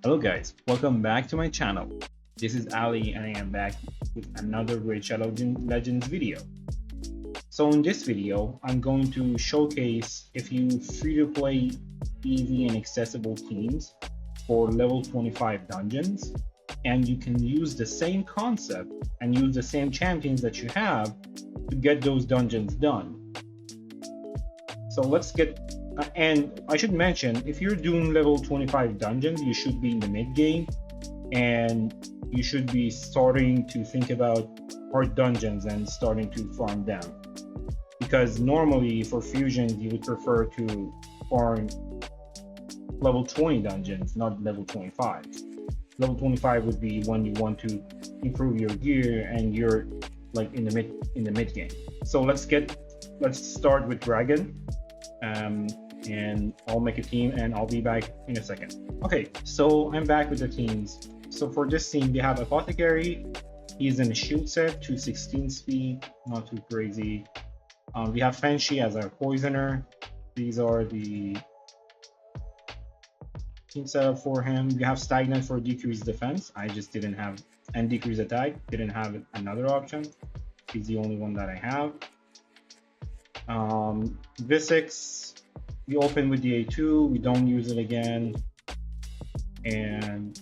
Hello guys, welcome back to my channel. This is Ali and I am back with another Raid Shadow Legends video. So in this video, I'm going to showcase a few free-to-play, easy and accessible teams for level 25 dungeons, and you can use the same concept and use the same champions that you have to get those dungeons done. So let's get and I should mention, if you're doing level 25 dungeons, you should be in the mid game and you should be starting to think about hard dungeons and starting to farm down. Because normally for fusions, you would prefer to farm level 20 dungeons, not level 25. Level 25 would be when you want to improve your gear and you're like in the mid game. So let's start with Dragon. And I'll make a team and I'll be back in a second. Okay, so I'm back with the teams. So for this team, we have Apothecary. He's in a shield set, 216 speed, not too crazy. We have Fenshi as our poisoner. These are the team setup for him. We have Stagnant for decreased defense. I just didn't have, and decreased attack. Didn't have another option. He's the only one that I have. Visix, we open with the A2, we don't use it again, and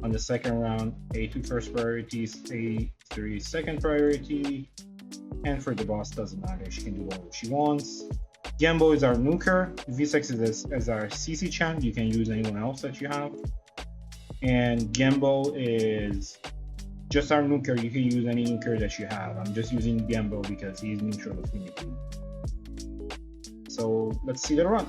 on the second round, A2 first priority, A3 second priority, and for the boss doesn't matter, she can do whatever she wants. Gembo is our nuker, V6 is our CC champ, you can use anyone else that you have, and Gembo is just our nuker, you can use any nuker that you have. I'm just using Gembo because he's neutral if we need to. So let's see the run.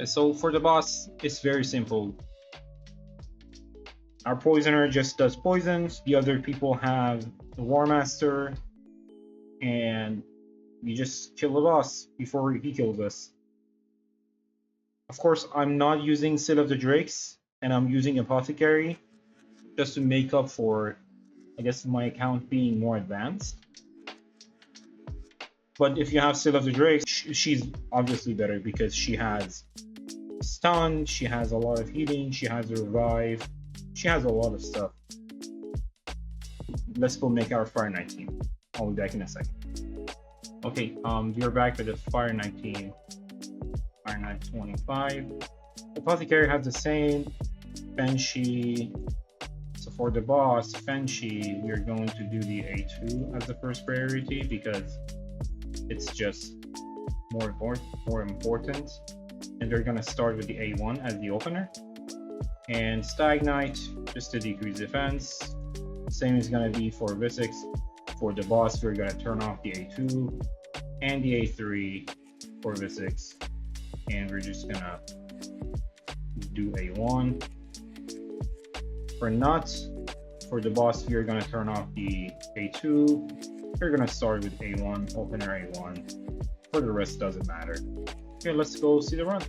So for the boss, it's very simple. Our poisoner just does poisons. The other people have the War Master, and we just kill the boss before he kills us. Of course, I'm not using Seal of the Drakes, and I'm using Apothecary just to make up for, I guess, my account being more advanced. But if you have Seal of the Drakes, she's obviously better because she has stun, she has a lot of healing, she has revive. She has a lot of stuff. Let's go make our Fire Knight team. I'll be back in a second. Okay, we're back with the Fire Knight team. Fire Knight 25. Apothecary has the same. Fenshi. So for the boss, Fenshi, we're going to do the A2 as the first priority because it's just more important. And we're gonna start with the A1 as the opener. And Stagnite, just to decrease defense. Same is gonna be for Visix. For the boss, we're gonna turn off the A2 and the A3 for Visix. And we're just gonna do A1. For Nuts, for the boss, we're gonna turn off the A2. We're gonna start with A1, opener A1. For the rest, doesn't matter. Okay, let's go see the run.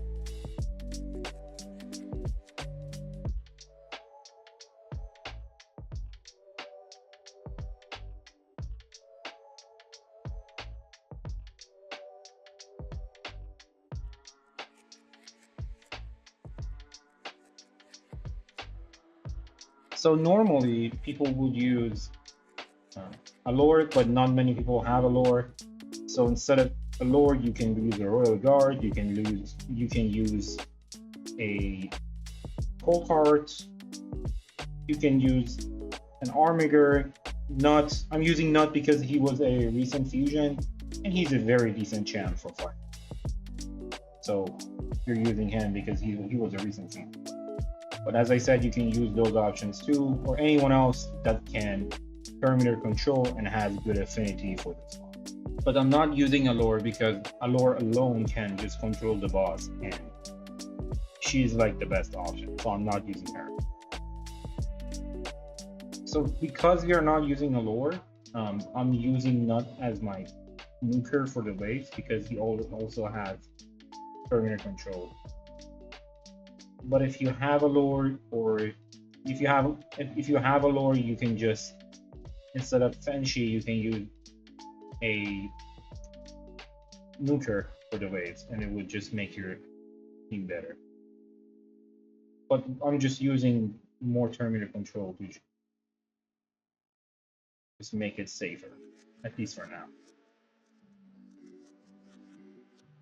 So normally people would use a lore, but not many people have a lore. So instead of a lore, you can use a royal guard. You can use a cold heart. You can use an armiger. Nut. I'm using Nut because he was a recent fusion, and he's a very decent champ for fire. So you're using him because he was a recent fusion. But as I said, you can use those options too, or anyone else that can perimeter control and has good affinity for this one. But I'm not using Allure because Allure alone can just control the boss, and she's like the best option, so I'm not using her. So because we are not using Allure, I'm using Nut as my nuker for the waves because he also has perimeter control. But if you have a lord, or if you have a lord, you can just, instead of Fenshi, you can use a nuker for the waves, and it would just make your team better. But I'm just using more terminator control to just make it safer, at least for now.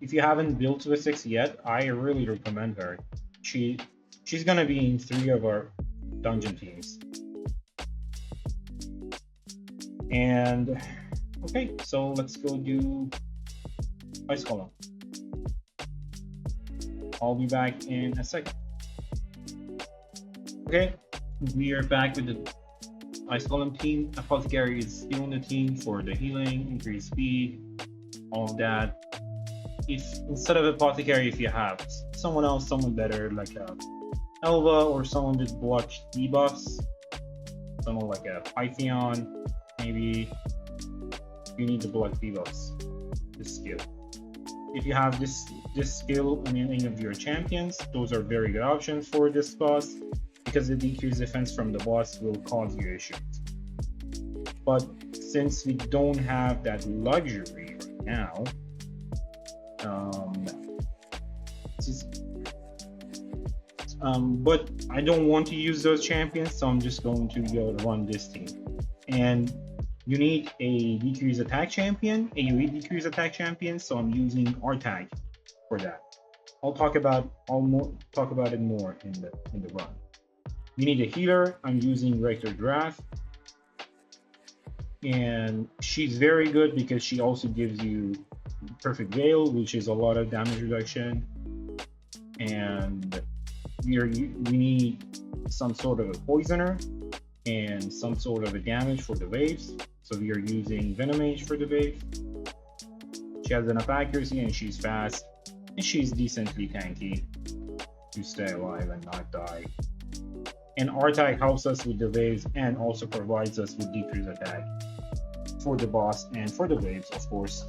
If you haven't built to a 6 yet, I really recommend her. She's gonna be in 3 of our dungeon teams. And okay, so let's go do Ice Column. I'll be back in a second. Okay, we are back with the Ice Column team. Apothecary is still on the team for the healing, increased speed, all of that. If instead of Apothecary, if you have someone else, someone better, like a Elva or someone that blocks debuffs, someone like a Pythion, maybe you need to block debuffs, this skill. If you have this skill on any of your champions, those are very good options for this boss, because the decreased defense from the boss will cause you issues. But since we don't have that luxury right now, but I don't want to use those champions, so I'm just going to go run this team. And you need a decreased attack champion, AoE decreased attack champion, so I'm using Artag for that. I'll talk about it more in the run. You need a healer. I'm using Rector Draft, and she's very good because she also gives you Perfect Veil, which is a lot of damage reduction, and we need some sort of a poisoner and some sort of a damage for the waves. So we are using Venom Mage for the wave. She has enough accuracy and she's fast, and she's decently tanky to stay alive and not die. And Artag helps us with the waves and also provides us with decreased attack for the boss and for the waves, of course.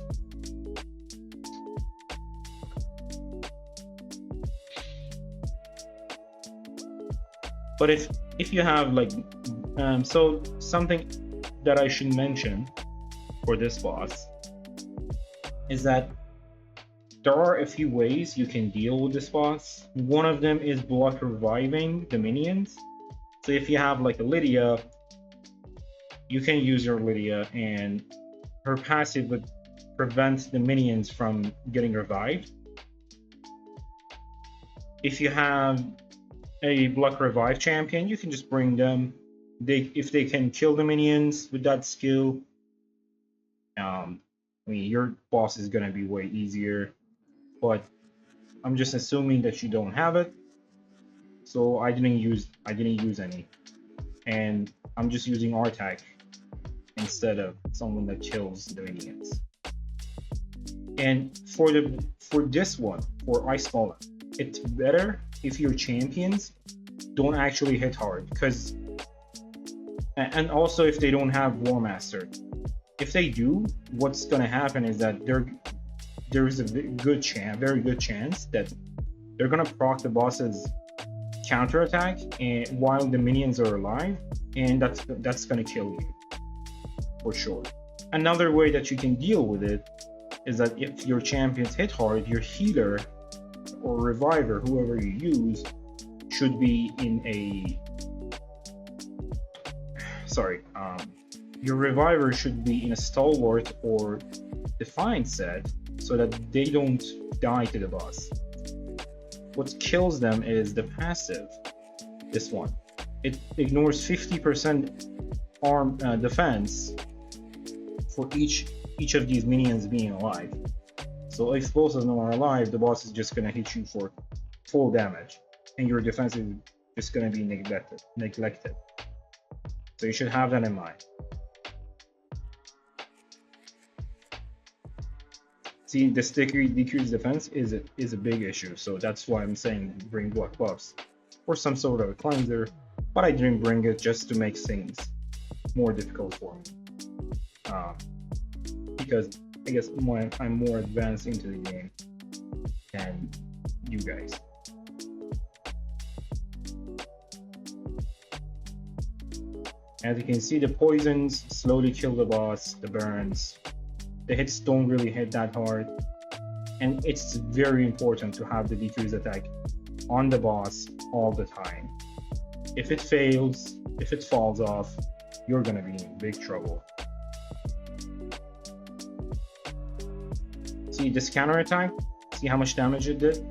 But if you have like so something that I should mention for this boss is that there are a few ways you can deal with this boss. One of them is block reviving the minions. So if you have like a Lydia, you can use your Lydia, and her passive would prevent the minions from getting revived. If you have a block revive champion, you can just bring them. If they can kill the minions with that skill, I mean, your boss is gonna be way easier. But I'm just assuming that you don't have it, so I didn't use any, and I'm just using Artag instead of someone that kills the minions. And for this one, for Ice Column, it's better if your champions don't actually hit hard, because, and also if they don't have War Master. If they do, what's gonna happen is that there's a very good chance that they're gonna proc the boss's counterattack and while the minions are alive, and that's gonna kill you for sure. Another way that you can deal with it is that if your champions hit hard, your healer or reviver, whoever you use, should be in a your reviver should be in a stalwart or defiant set, so that they don't die to the boss. What kills them is the passive. This one, it ignores 50% arm defense for each of these minions being alive. So if both of them are alive, the boss is just gonna hit you for full damage, and your defense is just gonna be neglected. So you should have that in mind. See, the sticky decreased defense is a big issue, so that's why I'm saying bring block buffs or some sort of a cleanser, but I didn't bring it just to make things more difficult for me. uh, because I guess I'm more advanced into the game than you guys. As you can see, the poisons slowly kill the boss, the burns. The hits don't really hit that hard. And it's very important to have the decrease attack on the boss all the time. If it fails, if it falls off, you're gonna be in big trouble. See this counter attack? See how much damage it did?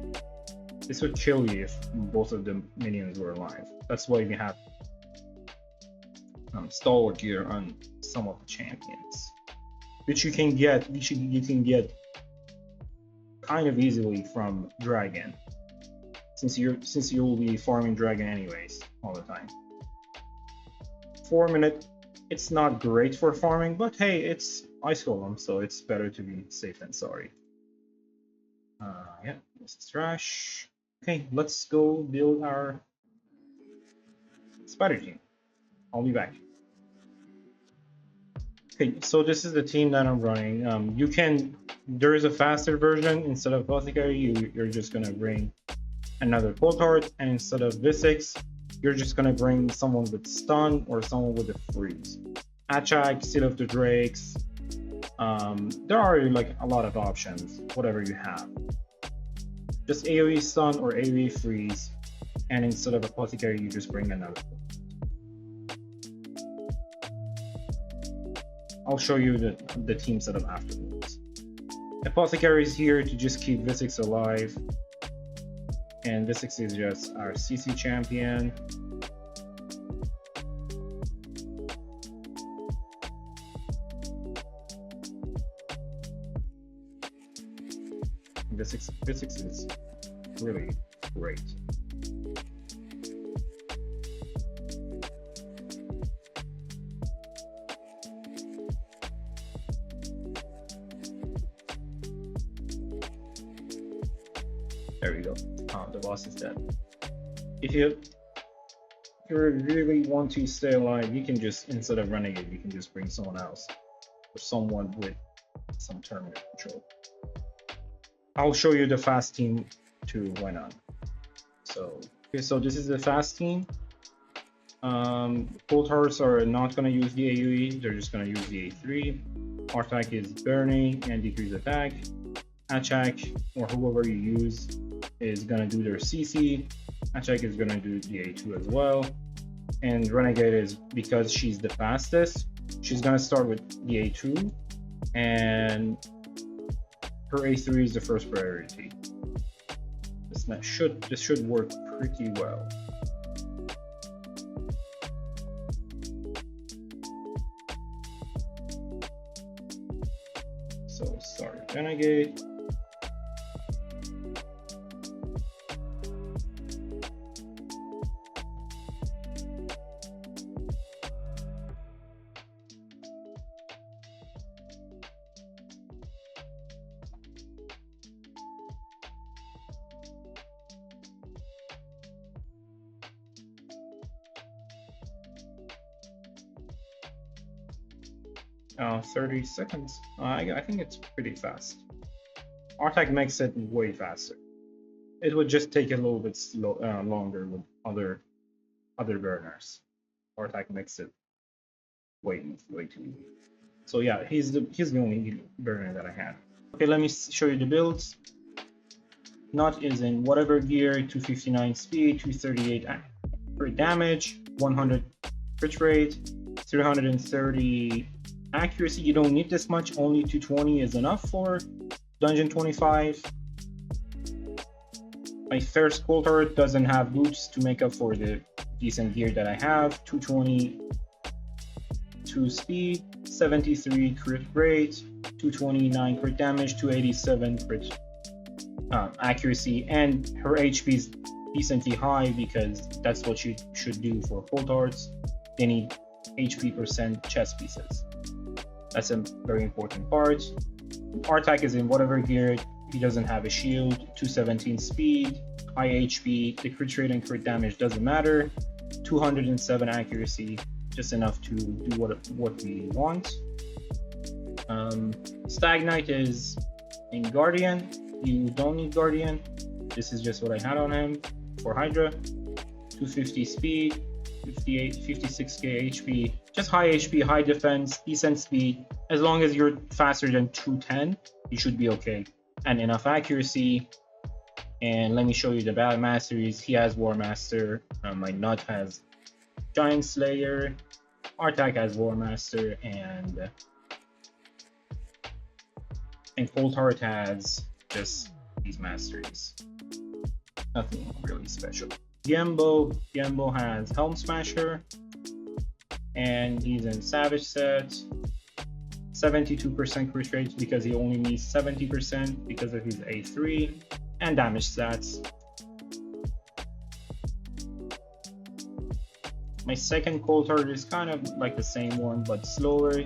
This would kill you if both of the minions were alive. That's why we have stalwart gear on some of the champions, which you can get kind of easily from dragon, since you will be farming dragon anyways all the time. 4 minute, it's not great for farming, but hey, it's ice golem, so it's better to be safe than sorry. Yeah, this is trash. Okay, let's go build our spider team. I'll be back. Okay, so this is the team that I'm running. There is a faster version. Instead of apothecary, you're just gonna bring another cold heart, and instead of V6, you're just gonna bring someone with stun or someone with a freeze. Achak, Seal of the Drakes. There are like a lot of options, whatever you have. Just AoE stun or AoE freeze, and instead of apothecary, you just bring another. I'll show you the team setup afterwards. Apothecary is here to just keep V6 alive, and V6 is just our CC champion. V6 is really great. There we go. The boss is dead. If you really want to stay alive, you can just, instead of running it, you can just bring someone else or someone with some terminal control. I'll show you the fast team to win on. So this is the fast team. Cold hearts are not gonna use the AoE, they're just gonna use the A3. Artak is burning and decrease attack. Achak, or whoever you use, is gonna do their CC. Achak is gonna do the A2 as well. And Renegade is, because she's the fastest, she's gonna start with the A2, and her A3 is the first priority. This should work pretty well. So start Renegade. Oh, 30 seconds. I think it's pretty fast. Artak makes it way faster. It would just take a little bit longer with other burners. Artak makes it way too easy. So yeah, he's the only burner that I have. Okay, let me show you the builds. Nut is in whatever gear, 259 speed, 238 for damage, 100 crit rate, 330 accuracy. You don't need this much, only 220 is enough for dungeon 25. My first cold heart doesn't have boots to make up for the decent gear that I have. 222 speed, 73 crit rate, 229 crit damage, 287 crit accuracy, and her HP is decently high because that's what you should do for cold hearts. They need HP percent chest pieces. That's a very important part. Artak is in whatever gear. He doesn't have a shield. 217 speed, high HP. The crit rate and crit damage doesn't matter. 207 accuracy, just enough to do what we want. Stagnite is in Guardian. You don't need Guardian. This is just what I had on him for Hydra. 250 speed, 56k HP. Just high HP, high defense, decent speed. As long as you're faster than 210, you should be okay. And enough accuracy. And let me show you the bad masteries. He has War Master. My Nut has Giant Slayer. Artak has War Master, and Cold Heart has just these masteries. Nothing really special. Gembo has Helm Smasher, and he's in Savage set. 72% crit rate because he only needs 70% because of his A3 and damage stats. My second Cold Heart is kind of like the same one, but slower.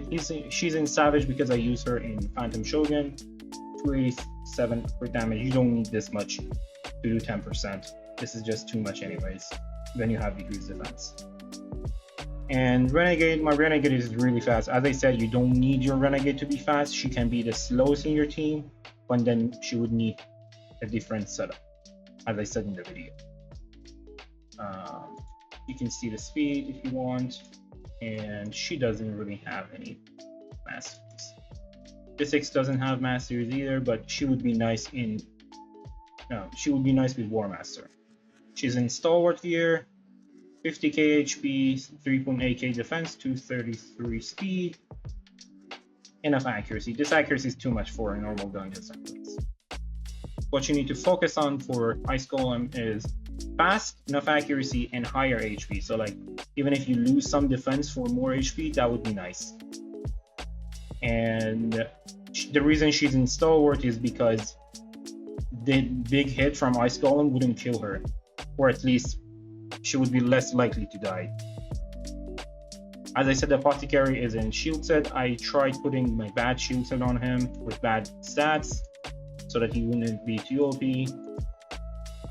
She's in Savage because I use her in Phantom Shogun. 287 crit damage. You don't need this much to do 10%. This is just too much anyways, when you have decreased defense. And Renegade, my Renegade is really fast. As I said, you don't need your Renegade to be fast. She can be the slowest in your team, but then she would need a different setup, as I said in the video. You can see the speed if you want, and she doesn't really have any masteries. Physics doesn't have masteries either, but she would be nice in. No, she would be nice with War Master. She's in Stalwart gear, 50k HP, 3.8k defense, 233 speed, enough accuracy. This accuracy is too much for a normal dungeon sentence. What you need to focus on for Ice Golem is fast, enough accuracy, and higher HP. So like, even if you lose some defense for more HP, that would be nice. And the reason she's in Stalwart is because the big hit from Ice Golem wouldn't kill her, or at least she would be less likely to die. As I said, the Apothecary is in shield set. I tried putting my bad shield set on him with bad stats so that he wouldn't be too OP.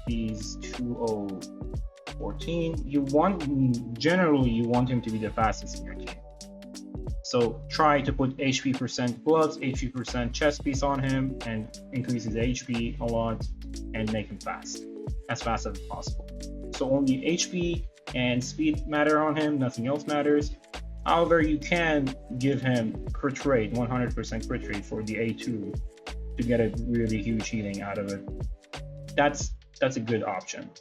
He's 2014. Generally you want him to be the fastest in your team. So try to put HP percent gloves, HP percent chest piece on him, and increase his HP a lot and make him fast, as fast as possible. So only HP and speed matter on him, nothing else matters. However, you can give him crit rate, 100% crit rate for the A2 to get a really huge healing out of it. That's a good option.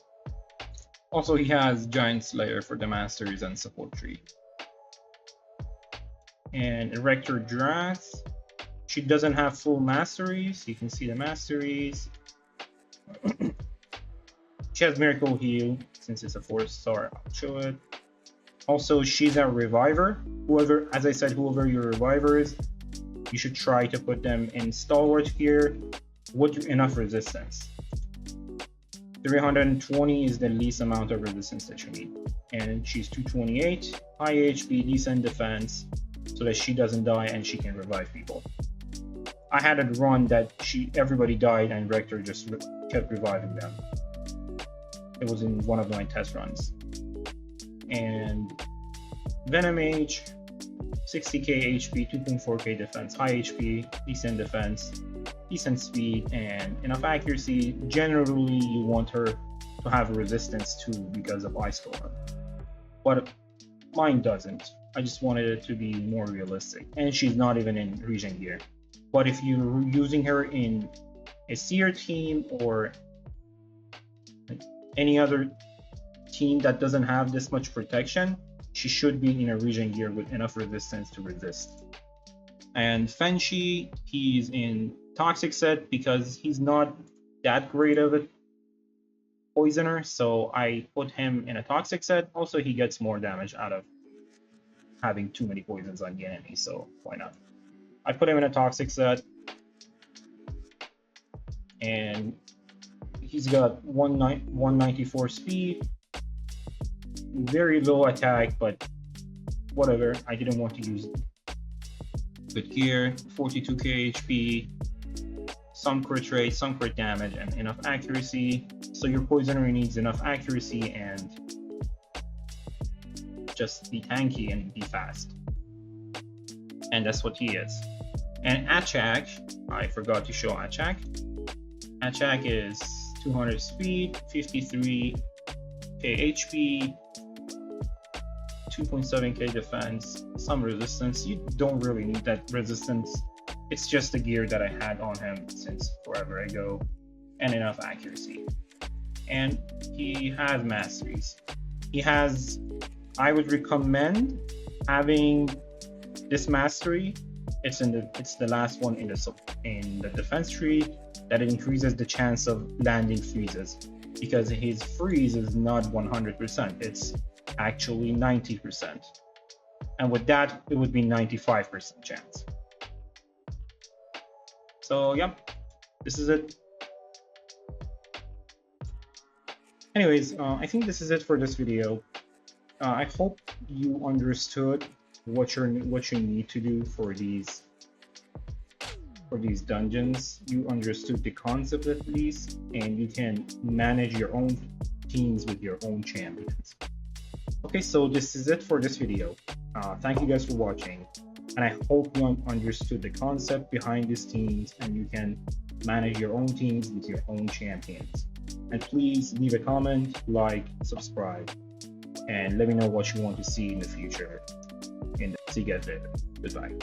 Also, he has Giant Slayer for the Masters and support tree. And Erector Drath, she doesn't have full masteries. You can see the masteries. She has Miracle Heal, since it's a 4-star, I'll show it. Also, she's a reviver. Whoever, as I said, whoever your reviver is, you should try to put them in Stalwart gear with enough resistance. 320 is the least amount of resistance that you need. And she's 228, high HP, decent defense, so that she doesn't die and she can revive people. I had a run that everybody died and Rector just kept reviving them. It was in one of my test runs. And Venom Mage, 60k HP, 2.4k defense, high HP, decent defense, decent speed, and enough accuracy. Generally, you want her to have resistance too because of Ice Golem. But mine doesn't. I just wanted it to be more realistic. And she's not even in Regen gear. But if you're using her in a Seer team or any other team that doesn't have this much protection, she should be in a Regen gear with enough resistance to resist. And Fenshi, he's in Toxic set because he's not that great of a poisoner, so I put him in a Toxic set. Also, he gets more damage out of having too many poisons on the enemy, so why not? I put him in a Toxic set, and he's got 194 speed, very low attack, but whatever, I didn't want to use good gear. 42k HP, some crit rate, some crit damage, and enough accuracy. So your poisoner needs enough accuracy and just be tanky and be fast. And that's what he is. And Achak, I forgot to show Achak. Achak is 200 speed, 53k HP, 2.7k defense, some resistance. You don't really need that resistance. It's just the gear that I had on him since forever ago, and enough accuracy. And he has masteries. He has, I would recommend having this mastery. It's the last one in the defense tree, that increases the chance of landing freezes, because his freeze is not 100%, it's actually 90%. And with that, it would be 95% chance. So yeah, this is it. Anyways, I think this is it for this video. I hope you understood what you need to do for these dungeons. You understood the concept at least, and you can manage your own teams with your own champions. Okay, so this is it for this video. Thank you guys for watching, and I hope you understood the concept behind these teams and you can manage your own teams with your own champions. And please leave a comment, like, subscribe, and let me know what you want to see in the future. And see you guys later. Goodbye.